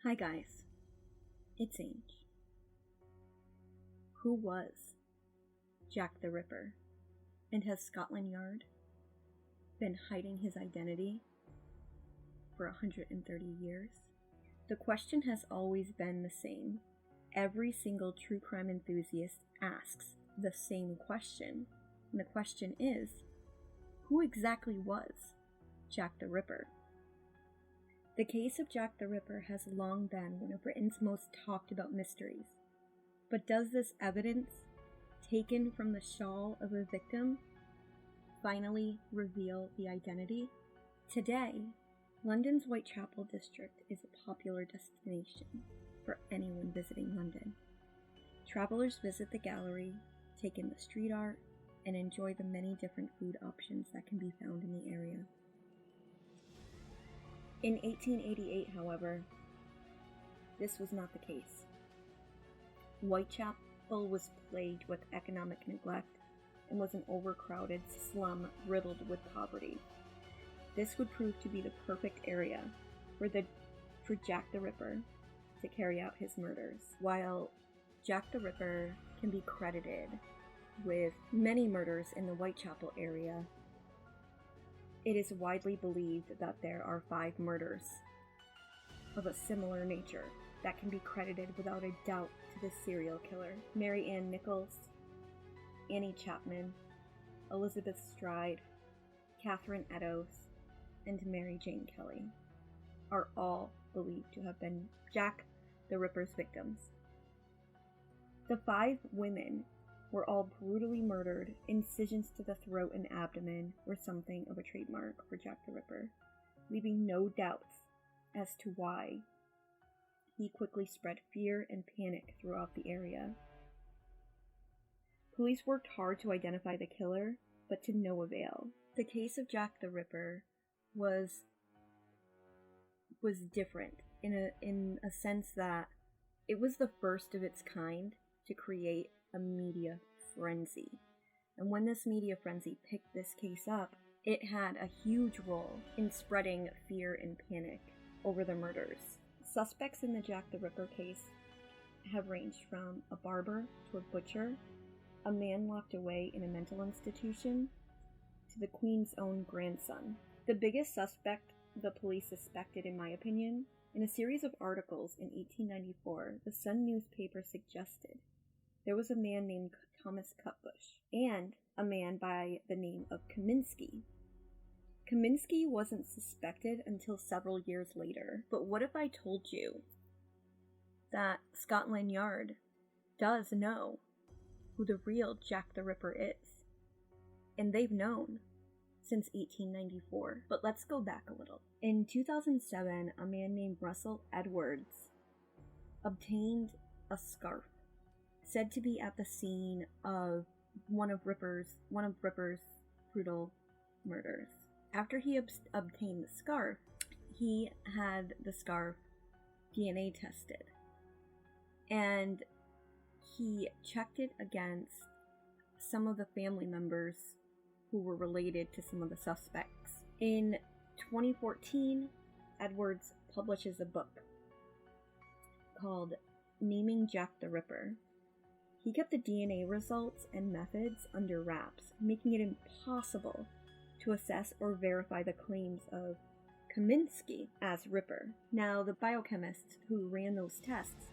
Hi guys, it's Ange. Who was Jack the Ripper? And has Scotland Yard been hiding his identity for 130 years? The question has always been the same. Every single true crime enthusiast asks the same question. And the question is, who exactly was Jack the Ripper? The case of Jack the Ripper has long been one of Britain's most talked about mysteries. But does this evidence, taken from the shawl of a victim, finally reveal the identity? Today, London's Whitechapel district is a popular destination for anyone visiting London. Travelers visit the gallery, take in the street art, and enjoy the many different food options that can be found in the area. In 1888, however, this was not the case. Whitechapel was plagued with economic neglect and was an overcrowded slum riddled with poverty. This would prove to be the perfect area for Jack the Ripper to carry out his murders. While Jack the Ripper can be credited with many murders in the Whitechapel area, it is widely believed that there are 5 murders of a similar nature that can be credited without a doubt to this serial killer. Mary Ann Nichols, Annie Chapman, Elizabeth Stride, Catherine Eddowes, and Mary Jane Kelly are all believed to have been Jack the Ripper's victims. The 5 women were all brutally murdered. Incisions to the throat and abdomen were something of a trademark for Jack the Ripper, leaving no doubts as to why he quickly spread fear and panic throughout the area. Police worked hard to identify the killer, but to no avail. The case of Jack the Ripper was different in a sense that it was the first of its kind to create a media frenzy. And when this media frenzy picked this case up, it had a huge role in spreading fear and panic over the murders. Suspects in the Jack the Ripper case have ranged from a barber to a butcher, a man locked away in a mental institution, to the Queen's own grandson. The biggest suspect the police suspected, in my opinion, in a series of articles in 1894, the Sun newspaper suggested there was a man named Thomas Cutbush and a man by the name of Kaminsky. Kaminsky wasn't suspected until several years later. But what if I told you that Scotland Yard does know who the real Jack the Ripper is? And they've known since 1894. But let's go back a little. In 2007, a man named Russell Edwards obtained a scarf said to be at the scene of one of Ripper's brutal murders. After he obtained the scarf, he had the scarf DNA tested, and he checked it against some of the family members who were related to some of the suspects. In 2014, Edwards publishes a book called Naming Jack the Ripper. He kept the DNA results and methods under wraps, making it impossible to assess or verify the claims of Kaminsky as Ripper. Now, the biochemists who ran those tests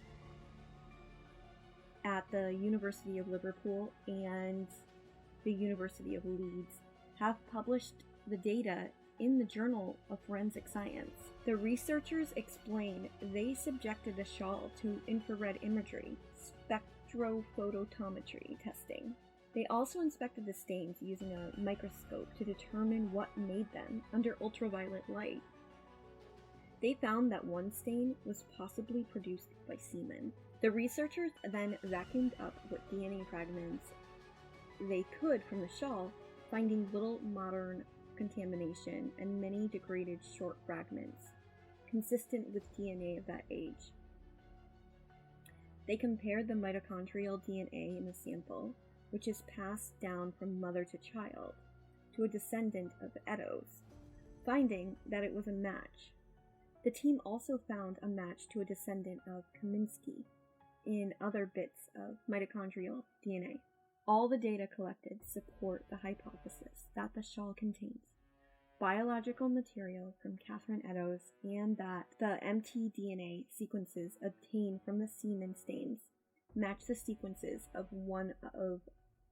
at the University of Liverpool and the University of Leeds have published the data in the Journal of Forensic Science. The researchers explain they subjected the shawl to infrared imagery, spectrophotometry testing. They also inspected the stains using a microscope to determine what made them under ultraviolet light. They found that one stain was possibly produced by semen. The researchers then vacuumed up what DNA fragments they could from the shawl, finding little modern contamination and many degraded short fragments, consistent with DNA of that age. They compared the mitochondrial DNA in the sample, which is passed down from mother to child, to a descendant of Eddowes, finding that it was a match. The team also found a match to a descendant of Kaminsky in other bits of mitochondrial DNA. All the data collected support the hypothesis that the shawl contains biological material from Catherine Eddowes and that the mtDNA sequences obtained from the semen stains match the sequences of one of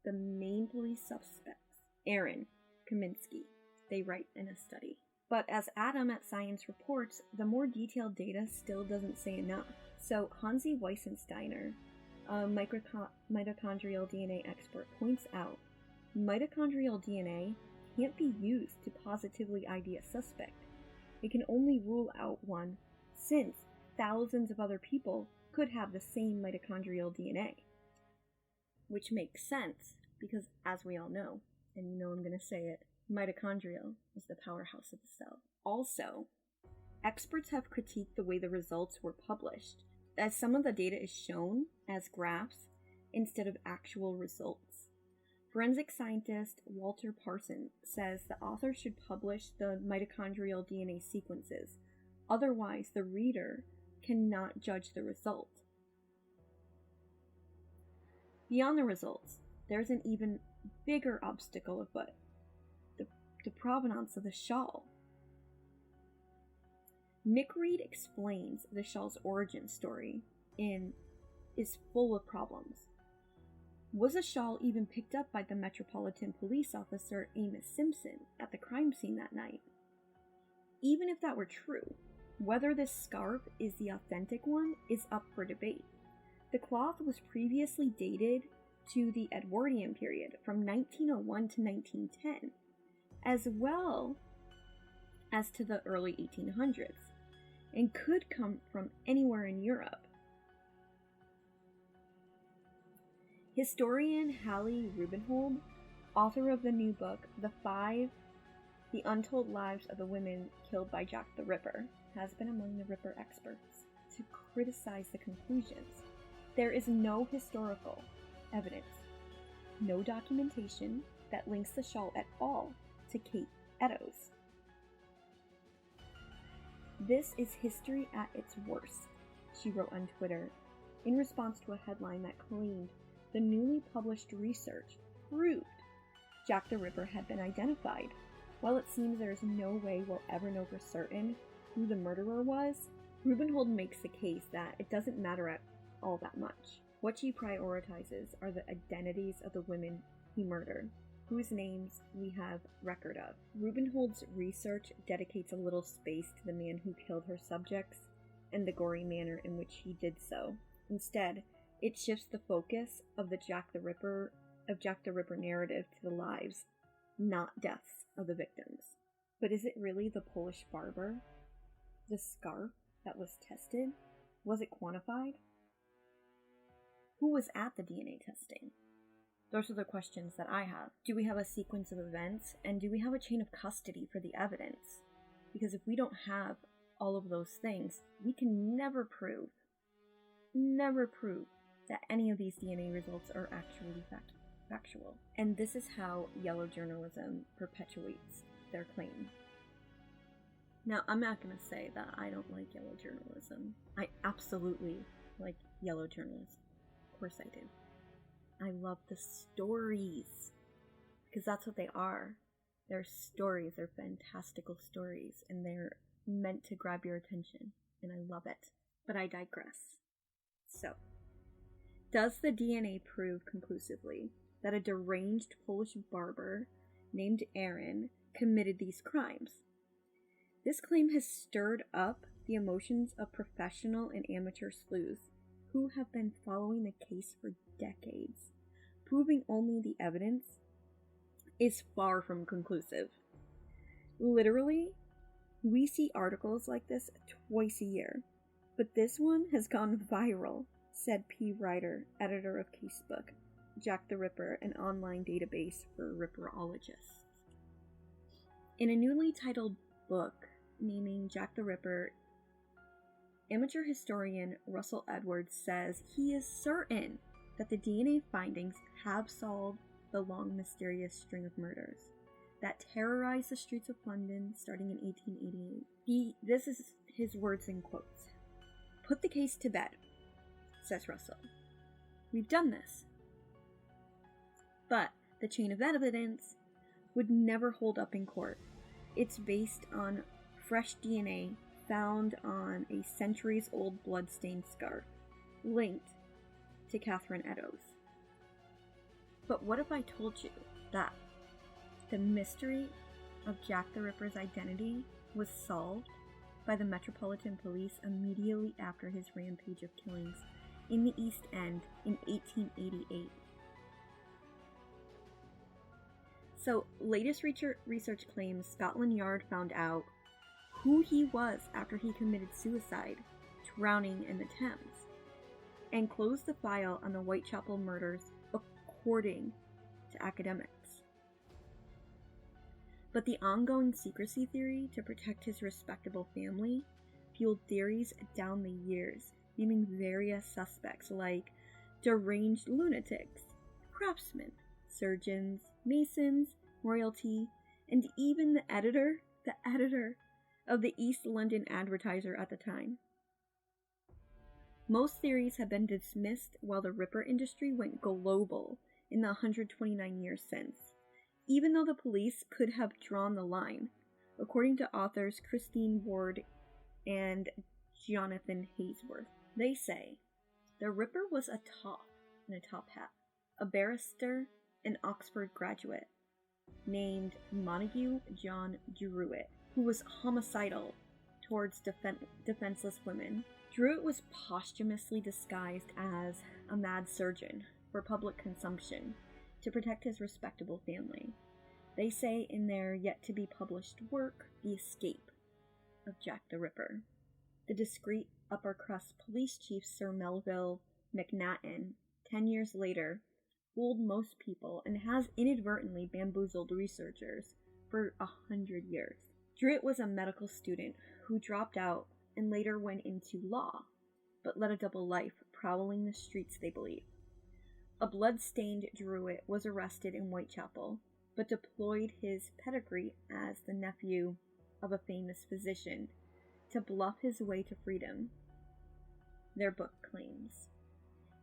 the main police suspects, Aaron Kaminsky, they write in a study. But as Adam at Science reports, the more detailed data still doesn't say enough. So Hansi Weissensteiner, a mitochondrial DNA expert, points out mitochondrial DNA can't be used to positively ID a suspect. It can only rule out one, since thousands of other people could have the same mitochondrial DNA. Which makes sense, because as we all know, and you know I'm going to say it, mitochondrial is the powerhouse of the cell. Also, experts have critiqued the way the results were published, as some of the data is shown as graphs instead of actual results. Forensic scientist Walter Parson says the author should publish the mitochondrial DNA sequences, otherwise the reader cannot judge the result. Beyond the results, there's an even bigger obstacle afoot: the provenance of the shawl. Nick Reed explains the shawl's origin story is full of problems. Was the shawl even picked up by the Metropolitan Police officer Amos Simpson at the crime scene that night? Even if that were true, whether this scarf is the authentic one is up for debate. The cloth was previously dated to the Edwardian period from 1901 to 1910, as well as to the early 1800s, and could come from anywhere in Europe. Historian Hallie Rubenhold, author of the new book The Untold Lives of the Women Killed by Jack the Ripper, has been among the Ripper experts to criticize the conclusions. There is no historical evidence, no documentation that links the shawl at all to Kate Eddowes. This is history at its worst, she wrote on Twitter, in response to a headline that claimed the newly published research proved Jack the Ripper had been identified. While it seems there is no way we'll ever know for certain who the murderer was, Rubenhold makes the case that it doesn't matter at all that much. What she prioritizes are the identities of the women he murdered, whose names we have record of. Rubenhold's research dedicates a little space to the man who killed her subjects and the gory manner in which he did so. Instead, it shifts the focus of the Jack the Ripper narrative to the lives, not deaths, of the victims. But is it really the Polish barber? The scarf that was tested? Was it quantified? Who was at the DNA testing? Those are the questions that I have. Do we have a sequence of events? And do we have a chain of custody for the evidence? Because if we don't have all of those things, we can never prove that any of these DNA results are actually factual. And this is how yellow journalism perpetuates their claim. Now, I'm not going to say that I don't like yellow journalism. I absolutely like yellow journalism. Of course I do. I love the stories, because that's what they are. They're stories. They're fantastical stories, and they're meant to grab your attention, and I love it. But I digress. So, does the DNA prove conclusively that a deranged Polish barber named Aaron committed these crimes? This claim has stirred up the emotions of professional and amateur sleuths who have been following the case for decades. Proving only the evidence is far from conclusive. Literally, we see articles like this twice a year, but this one has gone viral, said P. Ryder, editor of Casebook, Jack the Ripper, an online database for Ripperologists. In a newly titled book naming Jack the Ripper, amateur historian Russell Edwards says he is certain that the DNA findings have solved the long, mysterious string of murders that terrorized the streets of London starting in 1888. This is his words in quotes. "Put the case to bed," says Russell. "We've done this." But the chain of evidence would never hold up in court. It's based on fresh DNA found on a centuries-old blood-stained scarf linked to Catherine Eddowes. But what if I told you that the mystery of Jack the Ripper's identity was solved by the Metropolitan Police immediately after his rampage of killings in the East End in 1888? So, latest research claims Scotland Yard found out who he was after he committed suicide, drowning in the Thames, and closed the file on the Whitechapel murders according to academics. But the ongoing secrecy theory to protect his respectable family fueled theories down the years, naming various suspects like deranged lunatics, craftsmen, surgeons, masons, royalty, and even the editor of the East London Advertiser at the time. Most theories have been dismissed while the Ripper industry went global in the 129 years since, even though the police could have drawn the line, according to authors Christine Ward and Jonathan Haysworth. They say the Ripper was a toff in a top hat, a barrister and Oxford graduate named Montague John Druitt, who was homicidal towards defenseless women. Druitt was posthumously disguised as a mad surgeon for public consumption to protect his respectable family. They say in their yet-to-be-published work, The Escape of Jack the Ripper, the discreet upper-crust police chief Sir Melville Macnaghten, 10 years later, fooled most people and has inadvertently bamboozled researchers for 100 years. Druitt was a medical student who dropped out and later went into law, but led a double life, prowling the streets, they believe. A blood-stained Druitt was arrested in Whitechapel, but deployed his pedigree as the nephew of a famous physician to bluff his way to freedom, their book claims.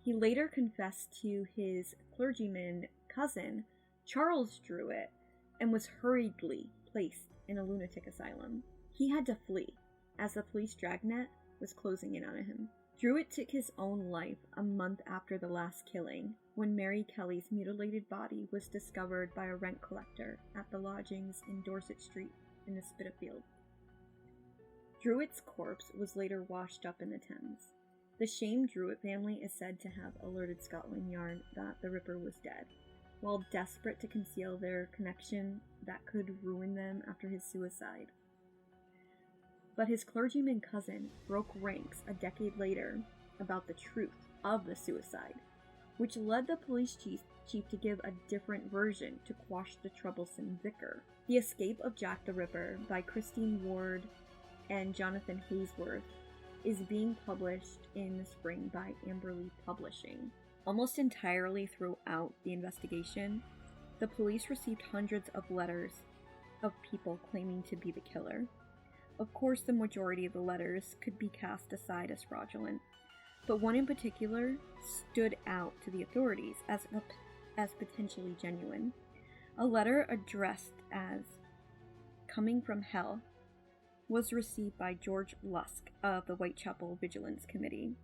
He later confessed to his clergyman cousin, Charles Druitt, and was hurriedly placed in a lunatic asylum. He had to flee, as the police dragnet was closing in on him. Druitt took his own life a month after the last killing, when Mary Kelly's mutilated body was discovered by a rent collector at the lodgings in Dorset Street in the Spitalfields. Druitt's corpse was later washed up in the Thames. The shamed Druitt family is said to have alerted Scotland Yard that the Ripper was dead, while desperate to conceal their connection that could ruin them after his suicide. But his clergyman cousin broke ranks a decade later about the truth of the suicide, which led the police chief to give a different version to quash the troublesome vicar. The Escape of Jack the Ripper by Christine Ward and Jonathan Haysworth is being published in the spring by Amberley Publishing. Almost entirely throughout the investigation, the police received hundreds of letters of people claiming to be the killer. Of course, the majority of the letters could be cast aside as fraudulent, but one in particular stood out to the authorities as potentially genuine. A letter addressed as "Coming from Hell" was received by George Lusk of the Whitechapel Vigilance Committee.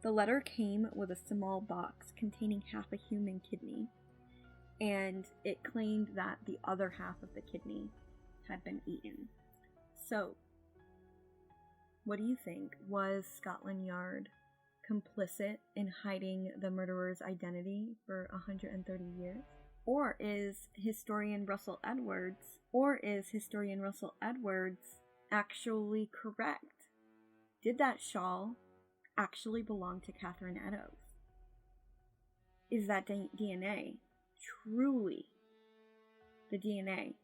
The letter came with a small box containing half a human kidney, and it claimed that the other half of the kidney had been eaten. So, what do you think? Was Scotland Yard complicit in hiding the murderer's identity for 130 years? Or is historian Russell Edwards actually correct? Did that shawl actually belong to Catherine Eddowes? Is that DNA truly the DNA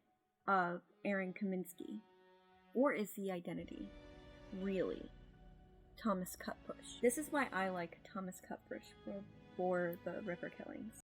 of Aaron Kaminsky? Or is the identity really Thomas Cutbush? This is why I like Thomas Cutbush for the Ripper killings.